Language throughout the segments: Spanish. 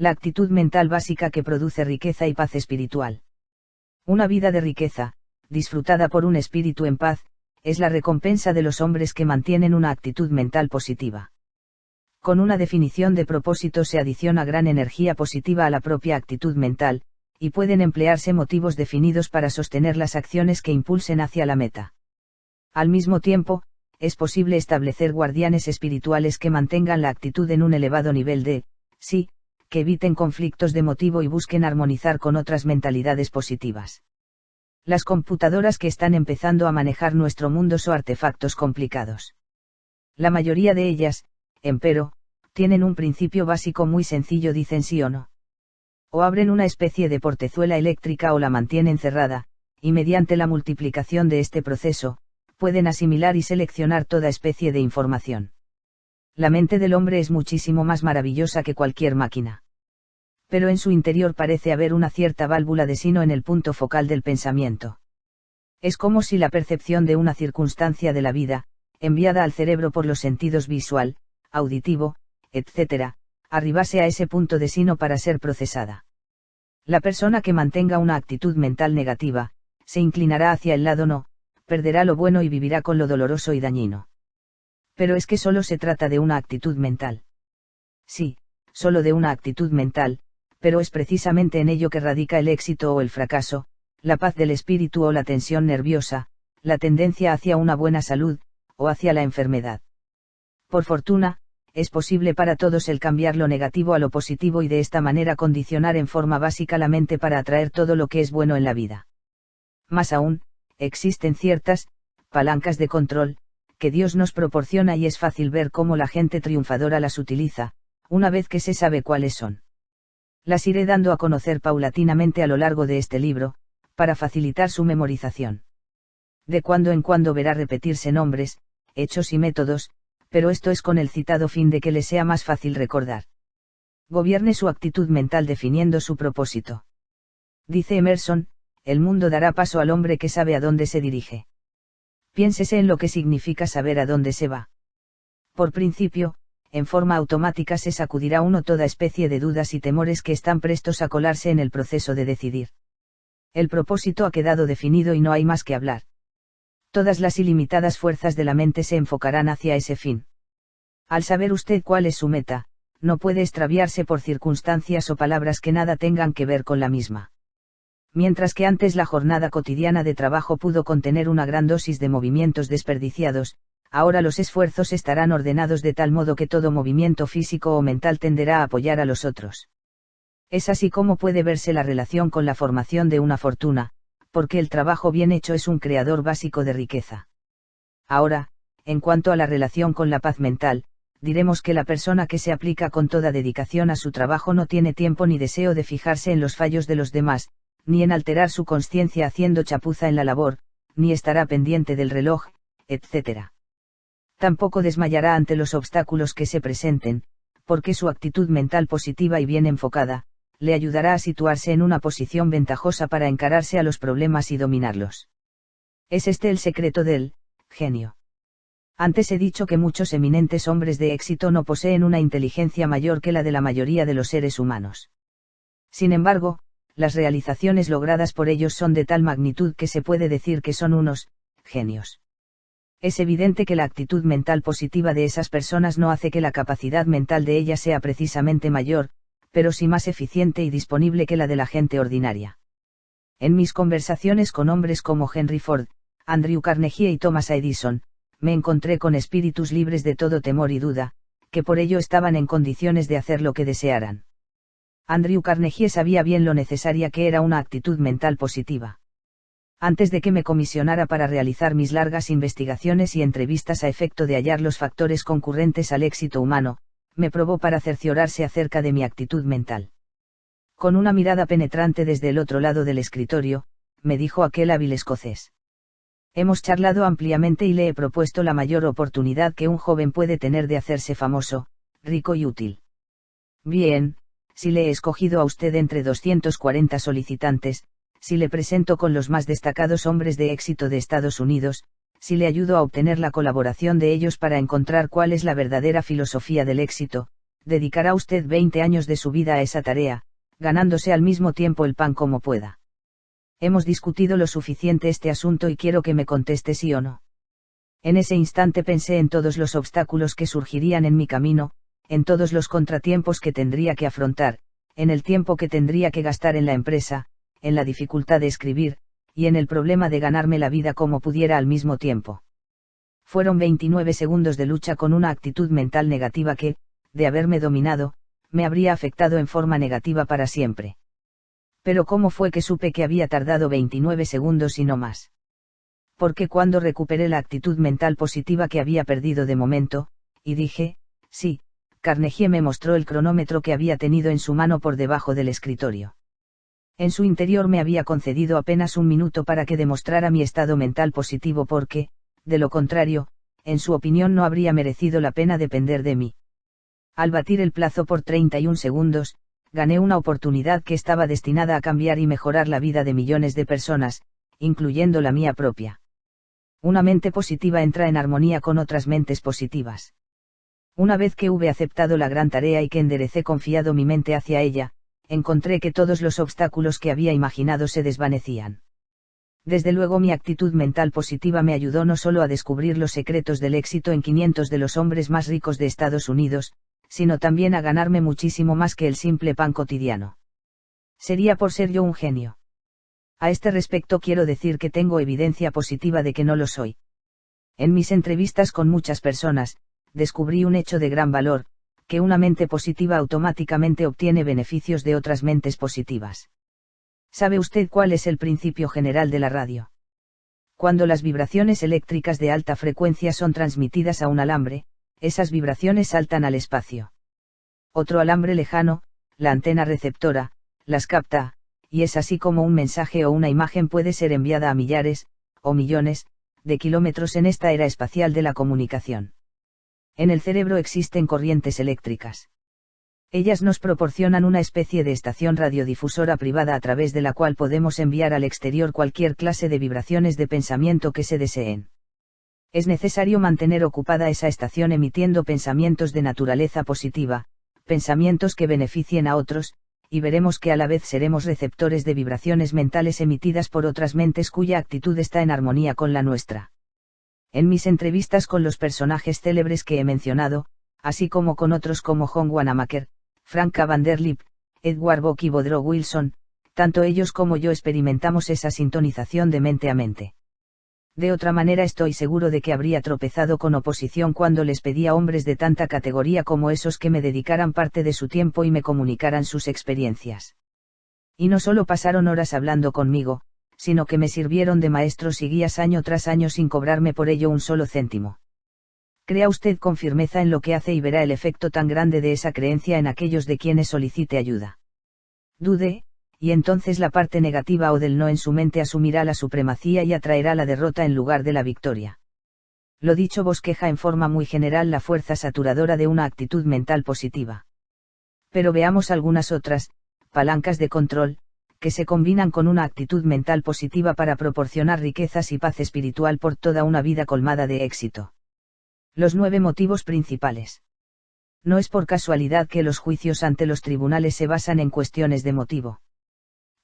La actitud mental básica que produce riqueza y paz espiritual. Una vida de riqueza, disfrutada por un espíritu en paz, es la recompensa de los hombres que mantienen una actitud mental positiva. Con una definición de propósito se adiciona gran energía positiva a la propia actitud mental, y pueden emplearse motivos definidos para sostener las acciones que impulsen hacia la meta. Al mismo tiempo, es posible establecer guardianes espirituales que mantengan la actitud en un elevado nivel de, sí, que eviten conflictos de motivo y busquen armonizar con otras mentalidades positivas. Las computadoras que están empezando a manejar nuestro mundo son artefactos complicados. La mayoría de ellas, empero, tienen un principio básico muy sencillo, dicen sí o no. O abren una especie de portezuela eléctrica o la mantienen cerrada, y mediante la multiplicación de este proceso, pueden asimilar y seleccionar toda especie de información. La mente del hombre es muchísimo más maravillosa que cualquier máquina. Pero en su interior parece haber una cierta válvula de sino en el punto focal del pensamiento. Es como si la percepción de una circunstancia de la vida, enviada al cerebro por los sentidos visual, auditivo, etc., arribase a ese punto de sino para ser procesada. La persona que mantenga una actitud mental negativa, se inclinará hacia el lado no, perderá lo bueno y vivirá con lo doloroso y dañino. Pero es que solo se trata de una actitud mental. Sí, solo de una actitud mental, pero es precisamente en ello que radica el éxito o el fracaso, la paz del espíritu o la tensión nerviosa, la tendencia hacia una buena salud, o hacia la enfermedad. Por fortuna, es posible para todos el cambiar lo negativo a lo positivo y de esta manera condicionar en forma básica la mente para atraer todo lo que es bueno en la vida. Más aún, existen ciertas palancas de control que Dios nos proporciona y es fácil ver cómo la gente triunfadora las utiliza, una vez que se sabe cuáles son. Las iré dando a conocer paulatinamente a lo largo de este libro, para facilitar su memorización. De cuando en cuando verá repetirse nombres, hechos y métodos, pero esto es con el citado fin de que le sea más fácil recordar. Gobierne su actitud mental definiendo su propósito. Dice Emerson, el mundo dará paso al hombre que sabe a dónde se dirige. Piénsese en lo que significa saber a dónde se va. Por principio, en forma automática se sacudirá uno toda especie de dudas y temores que están prestos a colarse en el proceso de decidir. El propósito ha quedado definido y no hay más que hablar. Todas las ilimitadas fuerzas de la mente se enfocarán hacia ese fin. Al saber usted cuál es su meta, no puede extraviarse por circunstancias o palabras que nada tengan que ver con la misma. Mientras que antes la jornada cotidiana de trabajo pudo contener una gran dosis de movimientos desperdiciados, ahora los esfuerzos estarán ordenados de tal modo que todo movimiento físico o mental tenderá a apoyar a los otros. Es así como puede verse la relación con la formación de una fortuna, porque el trabajo bien hecho es un creador básico de riqueza. Ahora, en cuanto a la relación con la paz mental, diremos que la persona que se aplica con toda dedicación a su trabajo no tiene tiempo ni deseo de fijarse en los fallos de los demás, ni en alterar su consciencia haciendo chapuza en la labor, ni estará pendiente del reloj, etc. Tampoco desmayará ante los obstáculos que se presenten, porque su actitud mental positiva y bien enfocada, le ayudará a situarse en una posición ventajosa para encararse a los problemas y dominarlos. Es este el secreto del genio. Antes he dicho que muchos eminentes hombres de éxito no poseen una inteligencia mayor que la de la mayoría de los seres humanos. Sin embargo, las realizaciones logradas por ellos son de tal magnitud que se puede decir que son unos genios. Es evidente que la actitud mental positiva de esas personas no hace que la capacidad mental de ellas sea precisamente mayor, pero sí más eficiente y disponible que la de la gente ordinaria. En mis conversaciones con hombres como Henry Ford, Andrew Carnegie y Thomas Edison, me encontré con espíritus libres de todo temor y duda, que por ello estaban en condiciones de hacer lo que desearan. Andrew Carnegie sabía bien lo necesaria que era una actitud mental positiva. Antes de que me comisionara para realizar mis largas investigaciones y entrevistas a efecto de hallar los factores concurrentes al éxito humano, me probó para cerciorarse acerca de mi actitud mental. Con una mirada penetrante desde el otro lado del escritorio, me dijo aquel hábil escocés. Hemos charlado ampliamente y le he propuesto la mayor oportunidad que un joven puede tener de hacerse famoso, rico y útil. Bien, si le he escogido a usted entre 240 solicitantes, si le presento con los más destacados hombres de éxito de Estados Unidos, si le ayudo a obtener la colaboración de ellos para encontrar cuál es la verdadera filosofía del éxito, dedicará usted 20 años de su vida a esa tarea, ganándose al mismo tiempo el pan como pueda. Hemos discutido lo suficiente este asunto y quiero que me conteste sí o no. En ese instante pensé en todos los obstáculos que surgirían en mi camino, en todos los contratiempos que tendría que afrontar, en el tiempo que tendría que gastar en la empresa, en la dificultad de escribir, y en el problema de ganarme la vida como pudiera al mismo tiempo. Fueron 29 segundos de lucha con una actitud mental negativa que, de haberme dominado, me habría afectado en forma negativa para siempre. Pero ¿cómo fue que supe que había tardado 29 segundos y no más? Porque cuando recuperé la actitud mental positiva que había perdido de momento, y dije, sí, Carnegie me mostró el cronómetro que había tenido en su mano por debajo del escritorio. En su interior me había concedido apenas un minuto para que demostrara mi estado mental positivo porque, de lo contrario, en su opinión no habría merecido la pena depender de mí. Al batir el plazo por 31 segundos, gané una oportunidad que estaba destinada a cambiar y mejorar la vida de millones de personas, incluyendo la mía propia. Una mente positiva entra en armonía con otras mentes positivas. Una vez que hube aceptado la gran tarea y que enderecé confiado mi mente hacia ella, encontré que todos los obstáculos que había imaginado se desvanecían. Desde luego mi actitud mental positiva me ayudó no solo a descubrir los secretos del éxito en 500 de los hombres más ricos de Estados Unidos, sino también a ganarme muchísimo más que el simple pan cotidiano. Sería por ser yo un genio. A este respecto quiero decir que tengo evidencia positiva de que no lo soy. En mis entrevistas con muchas personas, descubrí un hecho de gran valor, que una mente positiva automáticamente obtiene beneficios de otras mentes positivas. ¿Sabe usted cuál es el principio general de la radio? Cuando las vibraciones eléctricas de alta frecuencia son transmitidas a un alambre, esas vibraciones saltan al espacio. Otro alambre lejano, la antena receptora, las capta, y es así como un mensaje o una imagen puede ser enviada a millares, o millones, de kilómetros en esta era espacial de la comunicación. En el cerebro existen corrientes eléctricas. Ellas nos proporcionan una especie de estación radiodifusora privada a través de la cual podemos enviar al exterior cualquier clase de vibraciones de pensamiento que se deseen. Es necesario mantener ocupada esa estación emitiendo pensamientos de naturaleza positiva, pensamientos que beneficien a otros, y veremos que a la vez seremos receptores de vibraciones mentales emitidas por otras mentes cuya actitud está en armonía con la nuestra. En mis entrevistas con los personajes célebres que he mencionado, así como con otros como John Wanamaker, Frank Vanderlip, Edward Bok y Woodrow Wilson, tanto ellos como yo experimentamos esa sintonización de mente a mente. De otra manera estoy seguro de que habría tropezado con oposición cuando les pedí a hombres de tanta categoría como esos que me dedicaran parte de su tiempo y me comunicaran sus experiencias. Y no solo pasaron horas hablando conmigo, sino que me sirvieron de maestros y guías año tras año sin cobrarme por ello un solo céntimo. Crea usted con firmeza en lo que hace y verá el efecto tan grande de esa creencia en aquellos de quienes solicite ayuda. Dude, y entonces la parte negativa o del no en su mente asumirá la supremacía y atraerá la derrota en lugar de la victoria. Lo dicho bosqueja en forma muy general la fuerza saturadora de una actitud mental positiva. Pero veamos algunas otras, palancas de control, que se combinan con una actitud mental positiva para proporcionar riquezas y paz espiritual por toda una vida colmada de éxito. Los 9 motivos principales. No es por casualidad que los juicios ante los tribunales se basan en cuestiones de motivo.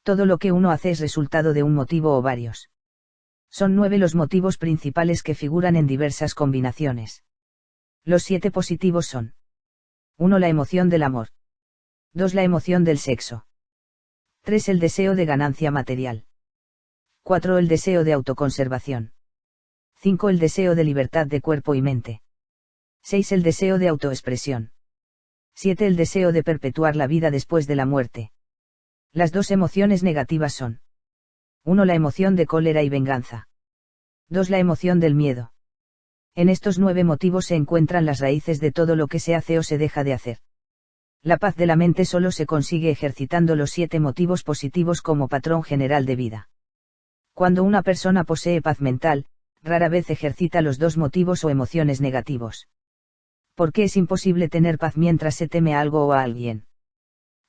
Todo lo que uno hace es resultado de un motivo o varios. Son 9 los motivos principales que figuran en diversas combinaciones. Los 7 positivos son: 1. La emoción del amor. 2. La emoción del sexo. 3. El deseo de ganancia material. 4. El deseo de autoconservación. 5. El deseo de libertad de cuerpo y mente. 6. El deseo de autoexpresión. 7. El deseo de perpetuar la vida después de la muerte. Las 2 emociones negativas son: 1. La emoción de cólera y venganza. 2. La emoción del miedo. En estos 9 motivos se encuentran las raíces de todo lo que se hace o se deja de hacer. La paz de la mente solo se consigue ejercitando los 7 motivos positivos como patrón general de vida. Cuando una persona posee paz mental, rara vez ejercita los 2 motivos o emociones negativos. ¿Por qué es imposible tener paz mientras se teme a algo o a alguien?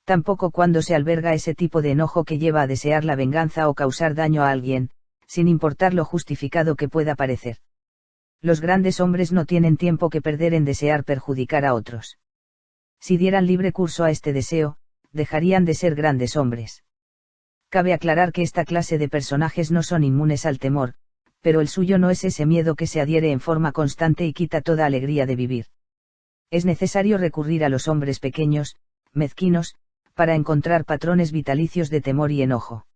Tampoco cuando se alberga ese tipo de enojo que lleva a desear la venganza o causar daño a alguien, sin importar lo justificado que pueda parecer. Los grandes hombres no tienen tiempo que perder en desear perjudicar a otros. Si dieran libre curso a este deseo, dejarían de ser grandes hombres. Cabe aclarar que esta clase de personajes no son inmunes al temor, pero el suyo no es ese miedo que se adhiere en forma constante y quita toda alegría de vivir. Es necesario recurrir a los hombres pequeños, mezquinos, para encontrar patrones vitalicios de temor y enojo.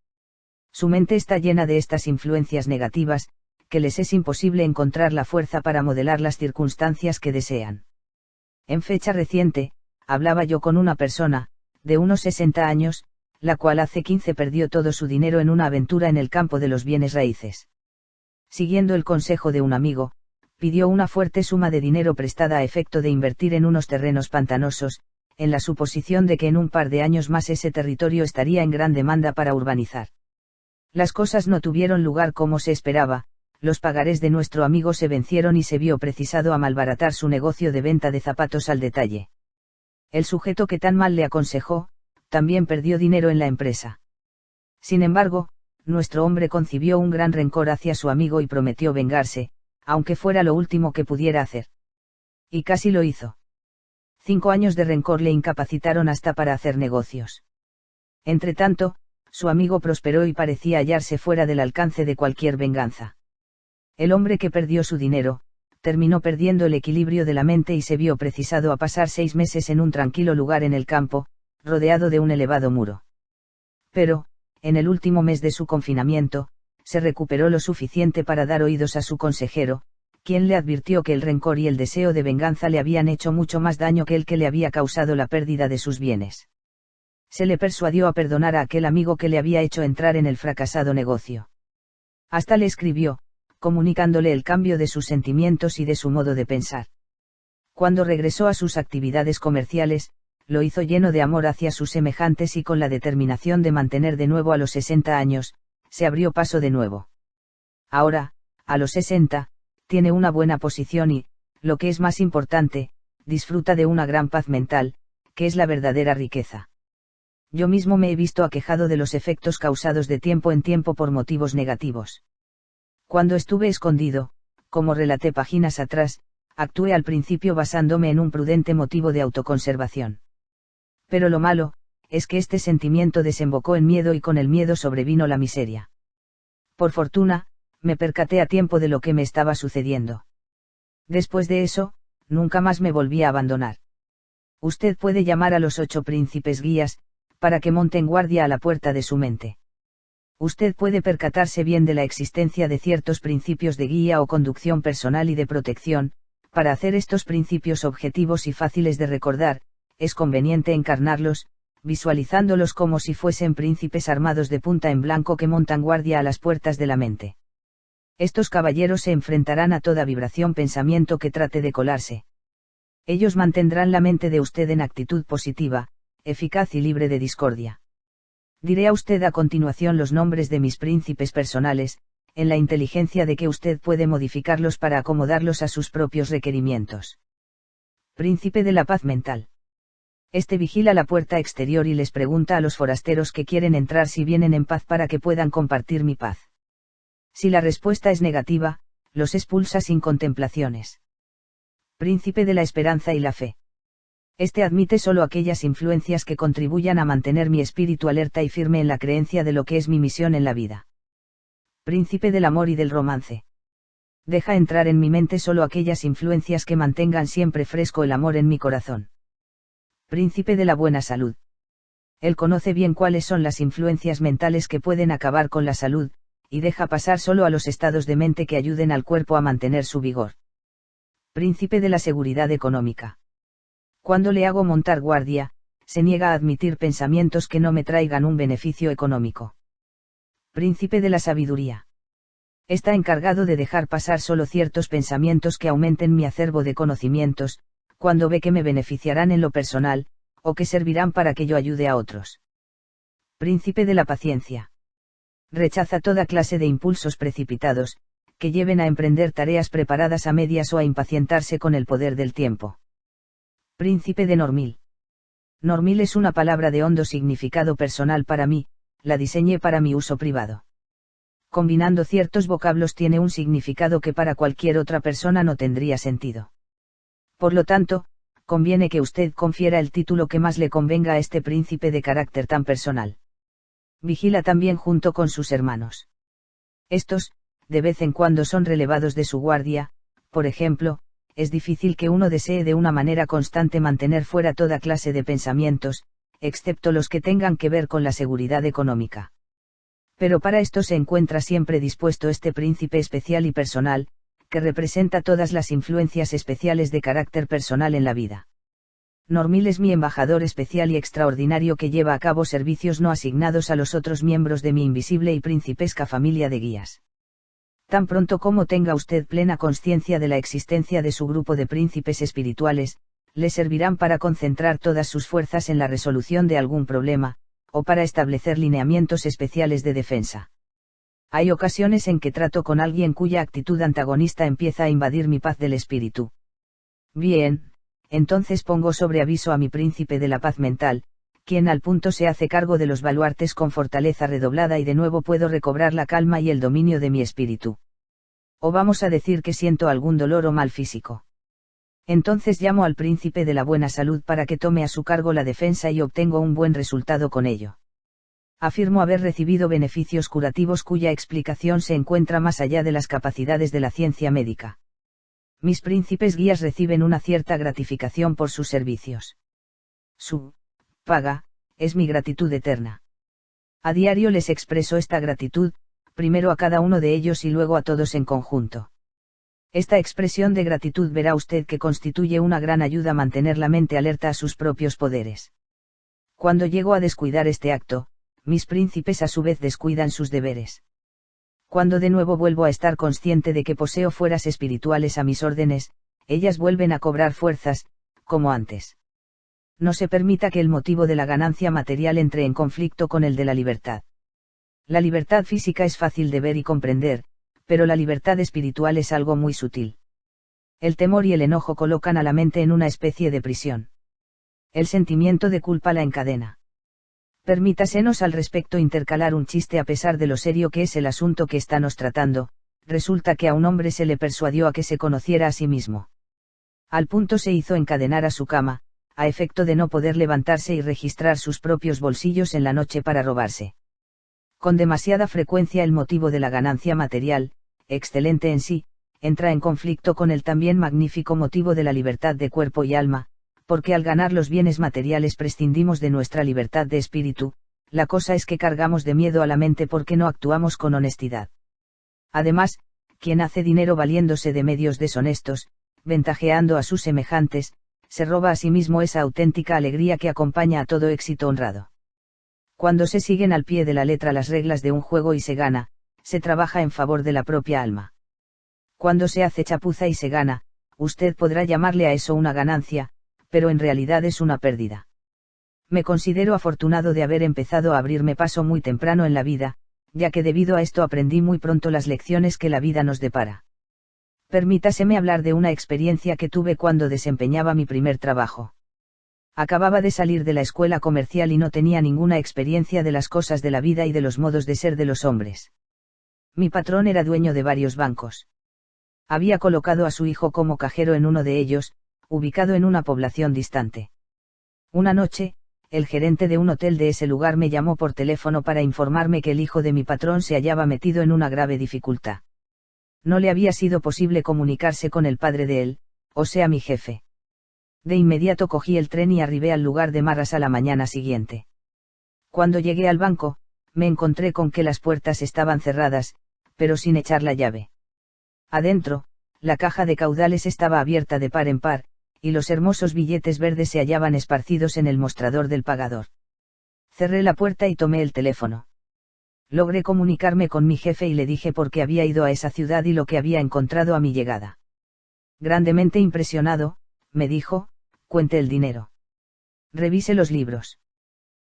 Su mente está llena de estas influencias negativas, que les es imposible encontrar la fuerza para modelar las circunstancias que desean. En fecha reciente, hablaba yo con una persona, de unos 60 años, la cual hace 15 perdió todo su dinero en una aventura en el campo de los bienes raíces. Siguiendo el consejo de un amigo, pidió una fuerte suma de dinero prestada a efecto de invertir en unos terrenos pantanosos, en la suposición de que en un par de años más ese territorio estaría en gran demanda para urbanizar. Las cosas no tuvieron lugar como se esperaba, los pagarés de nuestro amigo se vencieron y se vio precisado a malbaratar su negocio de venta de zapatos al detalle. El sujeto que tan mal le aconsejó, también perdió dinero en la empresa. Sin embargo, nuestro hombre concibió un gran rencor hacia su amigo y prometió vengarse, aunque fuera lo último que pudiera hacer. Y casi lo hizo. 5 años de rencor le incapacitaron hasta para hacer negocios. Entretanto, su amigo prosperó y parecía hallarse fuera del alcance de cualquier venganza. El hombre que perdió su dinero, terminó perdiendo el equilibrio de la mente y se vio precisado a pasar 6 meses en un tranquilo lugar en el campo, rodeado de un elevado muro. Pero, en el último mes de su confinamiento, se recuperó lo suficiente para dar oídos a su consejero, quien le advirtió que el rencor y el deseo de venganza le habían hecho mucho más daño que el que le había causado la pérdida de sus bienes. Se le persuadió a perdonar a aquel amigo que le había hecho entrar en el fracasado negocio. Hasta le escribió, comunicándole el cambio de sus sentimientos y de su modo de pensar. Cuando regresó a sus actividades comerciales, lo hizo lleno de amor hacia sus semejantes y con la determinación de mantener de nuevo a los 60 años, se abrió paso de nuevo. Ahora, a los 60, tiene una buena posición y, lo que es más importante, disfruta de una gran paz mental, que es la verdadera riqueza. Yo mismo me he visto aquejado de los efectos causados de tiempo en tiempo por motivos negativos. Cuando estuve escondido, como relaté páginas atrás, actué al principio basándome en un prudente motivo de autoconservación. Pero lo malo, es que este sentimiento desembocó en miedo y con el miedo sobrevino la miseria. Por fortuna, me percaté a tiempo de lo que me estaba sucediendo. Después de eso, nunca más me volví a abandonar. Usted puede llamar a los 8 príncipes guías, para que monten guardia a la puerta de su mente. Usted puede percatarse bien de la existencia de ciertos principios de guía o conducción personal y de protección. Para hacer estos principios objetivos y fáciles de recordar, es conveniente encarnarlos, visualizándolos como si fuesen príncipes armados de punta en blanco que montan guardia a las puertas de la mente. Estos caballeros se enfrentarán a toda vibración pensamiento que trate de colarse. Ellos mantendrán la mente de usted en actitud positiva, eficaz y libre de discordia. Diré a usted a continuación los nombres de mis príncipes personales, en la inteligencia de que usted puede modificarlos para acomodarlos a sus propios requerimientos. Príncipe de la paz mental. Este vigila la puerta exterior y les pregunta a los forasteros que quieren entrar si vienen en paz para que puedan compartir mi paz. Si la respuesta es negativa, los expulsa sin contemplaciones. Príncipe de la esperanza y la fe. Este admite solo aquellas influencias que contribuyan a mantener mi espíritu alerta y firme en la creencia de lo que es mi misión en la vida. Príncipe del amor y del romance. Deja entrar en mi mente solo aquellas influencias que mantengan siempre fresco el amor en mi corazón. Príncipe de la buena salud. Él conoce bien cuáles son las influencias mentales que pueden acabar con la salud, y deja pasar solo a los estados de mente que ayuden al cuerpo a mantener su vigor. Príncipe de la seguridad económica. Cuando le hago montar guardia, se niega a admitir pensamientos que no me traigan un beneficio económico. Príncipe de la sabiduría. Está encargado de dejar pasar solo ciertos pensamientos que aumenten mi acervo de conocimientos, cuando ve que me beneficiarán en lo personal, o que servirán para que yo ayude a otros. Príncipe de la paciencia. Rechaza toda clase de impulsos precipitados, que lleven a emprender tareas preparadas a medias o a impacientarse con el poder del tiempo. Príncipe de Normil. Normil es una palabra de hondo significado personal para mí, la diseñé para mi uso privado. Combinando ciertos vocablos tiene un significado que para cualquier otra persona no tendría sentido. Por lo tanto, conviene que usted confiera el título que más le convenga a este príncipe de carácter tan personal. Vigila también junto con sus hermanos. Estos, de vez en cuando son relevados de su guardia, por ejemplo, es difícil que uno desee de una manera constante mantener fuera toda clase de pensamientos, excepto los que tengan que ver con la seguridad económica. Pero para esto se encuentra siempre dispuesto este príncipe especial y personal, que representa todas las influencias especiales de carácter personal en la vida. Normil es mi embajador especial y extraordinario que lleva a cabo servicios no asignados a los otros miembros de mi invisible y principesca familia de guías. Tan pronto como tenga usted plena conciencia de la existencia de su grupo de príncipes espirituales, le servirán para concentrar todas sus fuerzas en la resolución de algún problema, o para establecer lineamientos especiales de defensa. Hay ocasiones en que trato con alguien cuya actitud antagonista empieza a invadir mi paz del espíritu. Bien, entonces pongo sobre aviso a mi príncipe de la paz mental, quien al punto se hace cargo de los baluartes con fortaleza redoblada y de nuevo puedo recobrar la calma y el dominio de mi espíritu. O vamos a decir que siento algún dolor o mal físico. Entonces llamo al príncipe de la buena salud para que tome a su cargo la defensa y obtengo un buen resultado con ello. Afirmo haber recibido beneficios curativos cuya explicación se encuentra más allá de las capacidades de la ciencia médica. Mis príncipes guías reciben una cierta gratificación por sus servicios. Su paga es mi gratitud eterna. A diario les expreso esta gratitud, primero a cada uno de ellos y luego a todos en conjunto. Esta expresión de gratitud verá usted que constituye una gran ayuda a mantener la mente alerta a sus propios poderes. Cuando llego a descuidar este acto, mis príncipes a su vez descuidan sus deberes. Cuando de nuevo vuelvo a estar consciente de que poseo fuerzas espirituales a mis órdenes, ellas vuelven a cobrar fuerzas, como antes. No se permita que el motivo de la ganancia material entre en conflicto con el de la libertad. La libertad física es fácil de ver y comprender, pero la libertad espiritual es algo muy sutil. El temor y el enojo colocan a la mente en una especie de prisión. El sentimiento de culpa la encadena. Permítasenos al respecto intercalar un chiste a pesar de lo serio que es el asunto que estamos tratando. Resulta que a un hombre se le persuadió a que se conociera a sí mismo. Al punto se hizo encadenar a su cama, a efecto de no poder levantarse y registrar sus propios bolsillos en la noche para robarse. Con demasiada frecuencia el motivo de la ganancia material, excelente en sí, entra en conflicto con el también magnífico motivo de la libertad de cuerpo y alma, porque al ganar los bienes materiales prescindimos de nuestra libertad de espíritu. La cosa es que cargamos de miedo a la mente porque no actuamos con honestidad. Además, quien hace dinero valiéndose de medios deshonestos, ventajeando a sus semejantes, se roba a sí mismo esa auténtica alegría que acompaña a todo éxito honrado. Cuando se siguen al pie de la letra las reglas de un juego y se gana, se trabaja en favor de la propia alma. Cuando se hace chapuza y se gana, usted podrá llamarle a eso una ganancia, pero en realidad es una pérdida. Me considero afortunado de haber empezado a abrirme paso muy temprano en la vida, ya que debido a esto aprendí muy pronto las lecciones que la vida nos depara. Permítaseme hablar de una experiencia que tuve cuando desempeñaba mi primer trabajo. Acababa de salir de la escuela comercial y no tenía ninguna experiencia de las cosas de la vida y de los modos de ser de los hombres. Mi patrón era dueño de varios bancos. Había colocado a su hijo como cajero en uno de ellos, ubicado en una población distante. Una noche, el gerente de un hotel de ese lugar me llamó por teléfono para informarme que el hijo de mi patrón se hallaba metido en una grave dificultad. No le había sido posible comunicarse con el padre de él, o sea mi jefe. De inmediato cogí el tren y arribé al lugar de Marras a la mañana siguiente. Cuando llegué al banco, me encontré con que las puertas estaban cerradas, pero sin echar la llave. Adentro, la caja de caudales estaba abierta de par en par, y los hermosos billetes verdes se hallaban esparcidos en el mostrador del pagador. Cerré la puerta y tomé el teléfono. Logré comunicarme con mi jefe y le dije por qué había ido a esa ciudad y lo que había encontrado a mi llegada. Grandemente impresionado, me dijo, cuente el dinero. Revise los libros.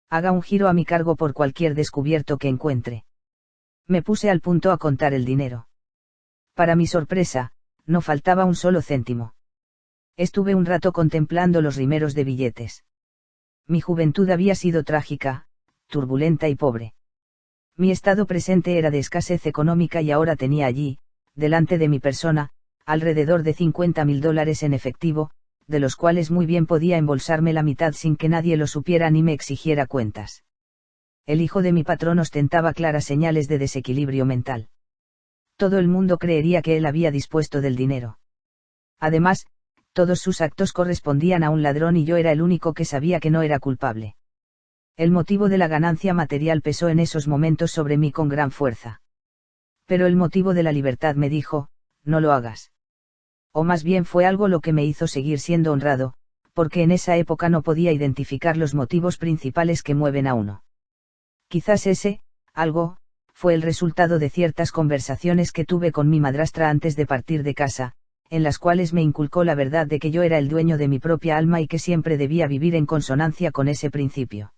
Haga un giro a mi cargo por cualquier descubierto que encuentre. Me puse al punto a contar el dinero. Para mi sorpresa, no faltaba un solo céntimo. Estuve un rato contemplando los rimeros de billetes. Mi juventud había sido trágica, turbulenta y pobre. Mi estado presente era de escasez económica y ahora tenía allí, delante de mi persona, alrededor de $50.000 en efectivo, de los cuales muy bien podía embolsarme la mitad sin que nadie lo supiera ni me exigiera cuentas. El hijo de mi patrón ostentaba claras señales de desequilibrio mental. Todo el mundo creería que él había dispuesto del dinero. Además, todos sus actos correspondían a un ladrón y yo era el único que sabía que no era culpable. El motivo de la ganancia material pesó en esos momentos sobre mí con gran fuerza. Pero el motivo de la libertad me dijo, no lo hagas. O más bien fue algo lo que me hizo seguir siendo honrado, porque en esa época no podía identificar los motivos principales que mueven a uno. Quizás ese, algo, fue el resultado de ciertas conversaciones que tuve con mi madrastra antes de partir de casa, en las cuales me inculcó la verdad de que yo era el dueño de mi propia alma y que siempre debía vivir en consonancia con ese principio.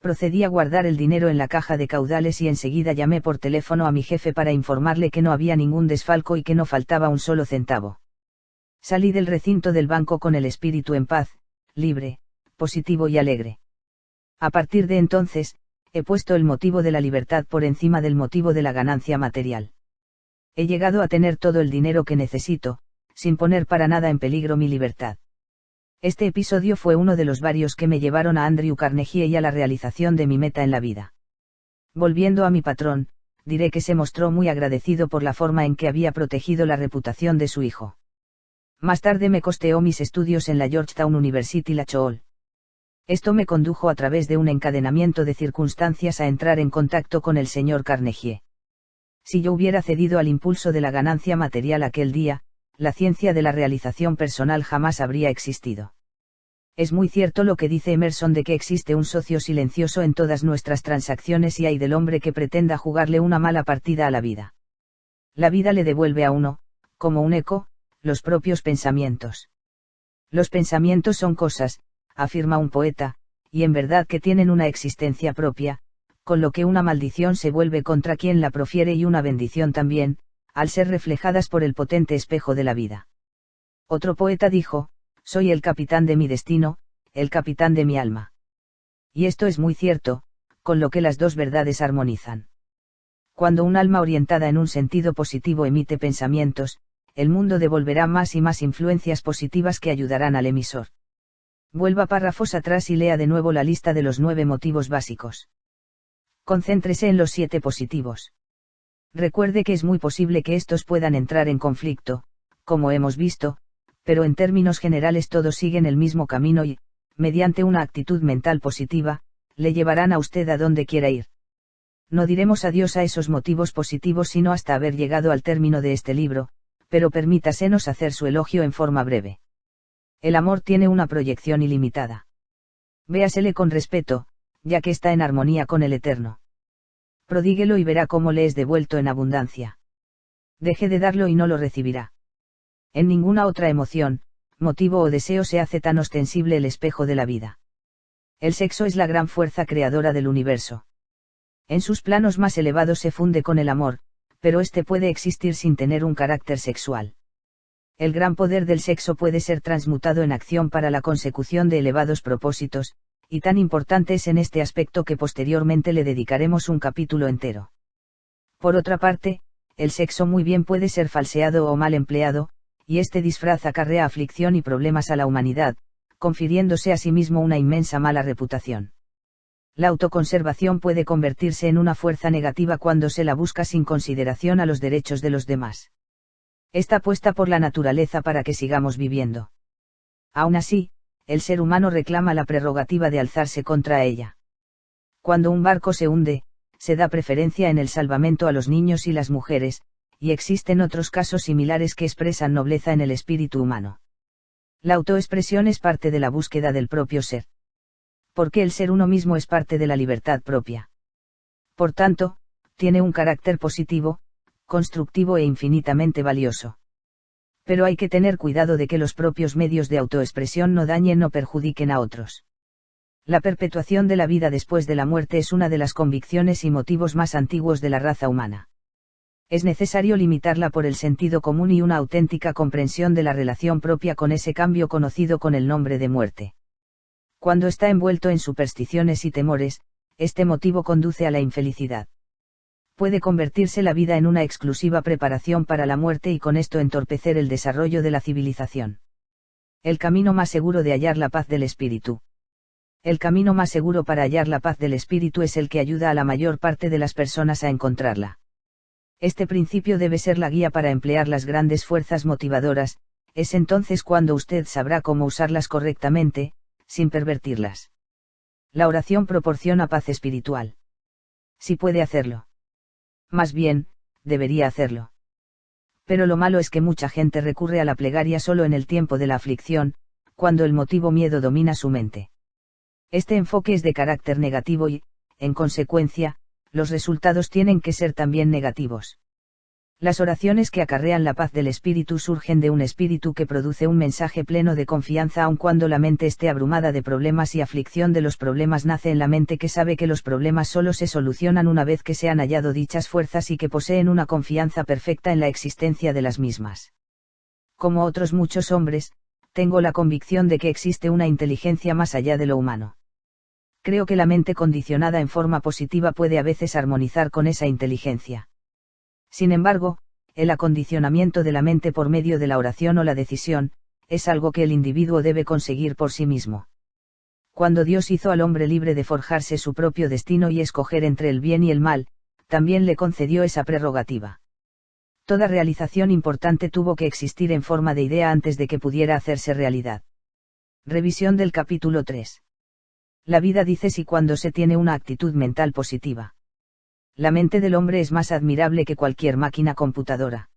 Procedí a guardar el dinero en la caja de caudales y enseguida llamé por teléfono a mi jefe para informarle que no había ningún desfalco y que no faltaba un solo centavo. Salí del recinto del banco con el espíritu en paz, libre, positivo y alegre. A partir de entonces, he puesto el motivo de la libertad por encima del motivo de la ganancia material. He llegado a tener todo el dinero que necesito, sin poner para nada en peligro mi libertad. Este episodio fue uno de los varios que me llevaron a Andrew Carnegie y a la realización de mi meta en la vida. Volviendo a mi patrón, diré que se mostró muy agradecido por la forma en que había protegido la reputación de su hijo. Más tarde me costeó mis estudios en la Georgetown University La Chool. Esto me condujo a través de un encadenamiento de circunstancias a entrar en contacto con el señor Carnegie. Si yo hubiera cedido al impulso de la ganancia material aquel día, la ciencia de la realización personal jamás habría existido. Es muy cierto lo que dice Emerson de que existe un socio silencioso en todas nuestras transacciones y hay del hombre que pretenda jugarle una mala partida a la vida. La vida le devuelve a uno, como un eco, los propios pensamientos. Los pensamientos son cosas, afirma un poeta, y en verdad que tienen una existencia propia, con lo que una maldición se vuelve contra quien la profiere y una bendición también, al ser reflejadas por el potente espejo de la vida. Otro poeta dijo, soy el capitán de mi destino, el capitán de mi alma. Y esto es muy cierto, con lo que las dos verdades armonizan. Cuando un alma orientada en un sentido positivo emite pensamientos, el mundo devolverá más y más influencias positivas que ayudarán al emisor. Vuelva párrafos atrás y lea de nuevo la lista de los 9 motivos básicos. Concéntrese en los 7 positivos. Recuerde que es muy posible que estos puedan entrar en conflicto, como hemos visto, pero en términos generales todos siguen el mismo camino y, mediante una actitud mental positiva, le llevarán a usted a donde quiera ir. No diremos adiós a esos motivos positivos sino hasta haber llegado al término de este libro, pero permítasenos hacer su elogio en forma breve. El amor tiene una proyección ilimitada. Véasele con respeto, ya que está en armonía con el Eterno. Prodíguelo y verá cómo le es devuelto en abundancia. Deje de darlo y no lo recibirá. En ninguna otra emoción, motivo o deseo se hace tan ostensible el espejo de la vida. El sexo es la gran fuerza creadora del universo. En sus planos más elevados se funde con el amor, pero este puede existir sin tener un carácter sexual. El gran poder del sexo puede ser transmutado en acción para la consecución de elevados propósitos, y tan importante es en este aspecto que posteriormente le dedicaremos un capítulo entero. Por otra parte, el sexo muy bien puede ser falseado o mal empleado, y este disfraz acarrea aflicción y problemas a la humanidad, confiriéndose a sí mismo una inmensa mala reputación. La autoconservación puede convertirse en una fuerza negativa cuando se la busca sin consideración a los derechos de los demás. Está puesta por la naturaleza para que sigamos viviendo. Aún así, el ser humano reclama la prerrogativa de alzarse contra ella. Cuando un barco se hunde, se da preferencia en el salvamento a los niños y las mujeres, y existen otros casos similares que expresan nobleza en el espíritu humano. La autoexpresión es parte de la búsqueda del propio ser. Porque el ser uno mismo es parte de la libertad propia. Por tanto, tiene un carácter positivo, constructivo e infinitamente valioso. Pero hay que tener cuidado de que los propios medios de autoexpresión no dañen o perjudiquen a otros. La perpetuación de la vida después de la muerte es una de las convicciones y motivos más antiguos de la raza humana. Es necesario limitarla por el sentido común y una auténtica comprensión de la relación propia con ese cambio conocido con el nombre de muerte. Cuando está envuelto en supersticiones y temores, este motivo conduce a la infelicidad. Puede convertirse la vida en una exclusiva preparación para la muerte y con esto entorpecer el desarrollo de la civilización. El camino más seguro de hallar la paz del espíritu. El camino más seguro para hallar la paz del espíritu es el que ayuda a la mayor parte de las personas a encontrarla. Este principio debe ser la guía para emplear las grandes fuerzas motivadoras, es entonces cuando usted sabrá cómo usarlas correctamente, sin pervertirlas. La oración proporciona paz espiritual. Si puede hacerlo. Más bien, debería hacerlo. Pero lo malo es que mucha gente recurre a la plegaria solo en el tiempo de la aflicción, cuando el motivo miedo domina su mente. Este enfoque es de carácter negativo y, en consecuencia, los resultados tienen que ser también negativos. Las oraciones que acarrean la paz del espíritu surgen de un espíritu que produce un mensaje pleno de confianza aun cuando la mente esté abrumada de problemas y aflicción de los problemas nace en la mente que sabe que los problemas solo se solucionan una vez que se han hallado dichas fuerzas y que poseen una confianza perfecta en la existencia de las mismas. Como otros muchos hombres, tengo la convicción de que existe una inteligencia más allá de lo humano. Creo que la mente condicionada en forma positiva puede a veces armonizar con esa inteligencia. Sin embargo, el acondicionamiento de la mente por medio de la oración o la decisión, es algo que el individuo debe conseguir por sí mismo. Cuando Dios hizo al hombre libre de forjarse su propio destino y escoger entre el bien y el mal, también le concedió esa prerrogativa. Toda realización importante tuvo que existir en forma de idea antes de que pudiera hacerse realidad. Revisión del capítulo 3. La vida dice sí cuando se tiene una actitud mental positiva. La mente del hombre es más admirable que cualquier máquina computadora.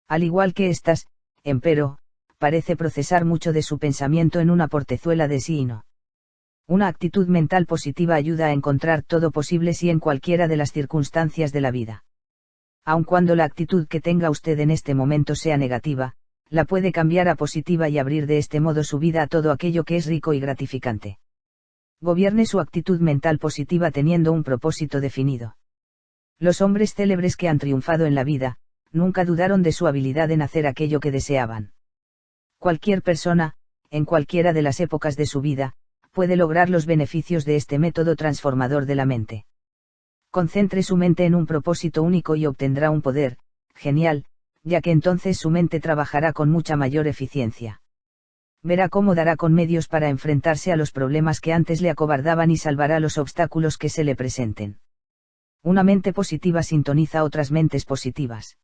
Al igual que éstas, empero, parece procesar mucho de su pensamiento en una portezuela de sí y no. Una actitud mental positiva ayuda a encontrar todo posible sí en cualquiera de las circunstancias de la vida. Aun cuando la actitud que tenga usted en este momento sea negativa, la puede cambiar a positiva y abrir de este modo su vida a todo aquello que es rico y gratificante. Gobierne su actitud mental positiva teniendo un propósito definido. Los hombres célebres que han triunfado en la vida, nunca dudaron de su habilidad en hacer aquello que deseaban. Cualquier persona, en cualquiera de las épocas de su vida, puede lograr los beneficios de este método transformador de la mente. Concentre su mente en un propósito único y obtendrá un poder, genial, ya que entonces su mente trabajará con mucha mayor eficiencia. Verá cómo dará con medios para enfrentarse a los problemas que antes le acobardaban y salvará los obstáculos que se le presenten. Una mente positiva sintoniza otras mentes positivas.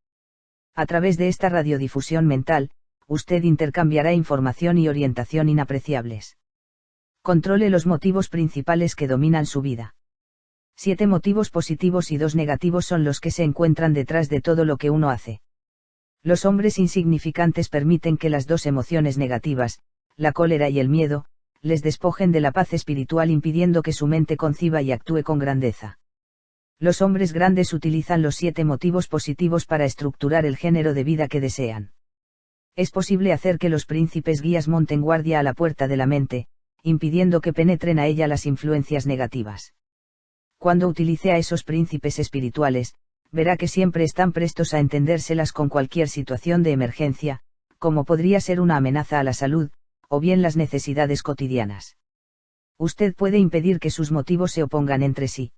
A través de esta radiodifusión mental, usted intercambiará información y orientación inapreciables. Controle los motivos principales que dominan su vida. 7 motivos positivos y 2 negativos son los que se encuentran detrás de todo lo que uno hace. Los hombres insignificantes permiten que las 2 emociones negativas, la cólera y el miedo, les despojen de la paz espiritual impidiendo que su mente conciba y actúe con grandeza. Los hombres grandes utilizan los 7 motivos positivos para estructurar el género de vida que desean. Es posible hacer que los príncipes guías monten guardia a la puerta de la mente, impidiendo que penetren a ella las influencias negativas. Cuando utilice a esos príncipes espirituales, verá que siempre están prestos a entendérselas con cualquier situación de emergencia, como podría ser una amenaza a la salud, o bien las necesidades cotidianas. Usted puede impedir que sus motivos se opongan entre sí.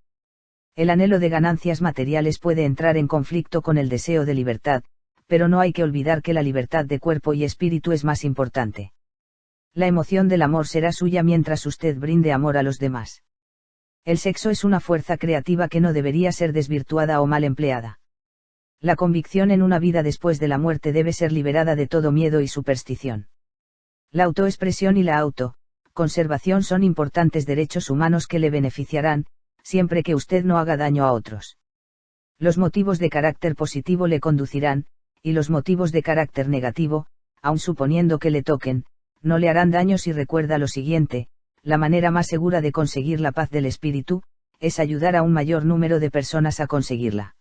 El anhelo de ganancias materiales puede entrar en conflicto con el deseo de libertad, pero no hay que olvidar que la libertad de cuerpo y espíritu es más importante. La emoción del amor será suya mientras usted brinde amor a los demás. El sexo es una fuerza creativa que no debería ser desvirtuada o mal empleada. La convicción en una vida después de la muerte debe ser liberada de todo miedo y superstición. La autoexpresión y la autoconservación son importantes derechos humanos que le beneficiarán, siempre que usted no haga daño a otros. Los motivos de carácter positivo le conducirán, y los motivos de carácter negativo, aun suponiendo que le toquen, no le harán daño si recuerda lo siguiente: la manera más segura de conseguir la paz del espíritu, es ayudar a un mayor número de personas a conseguirla.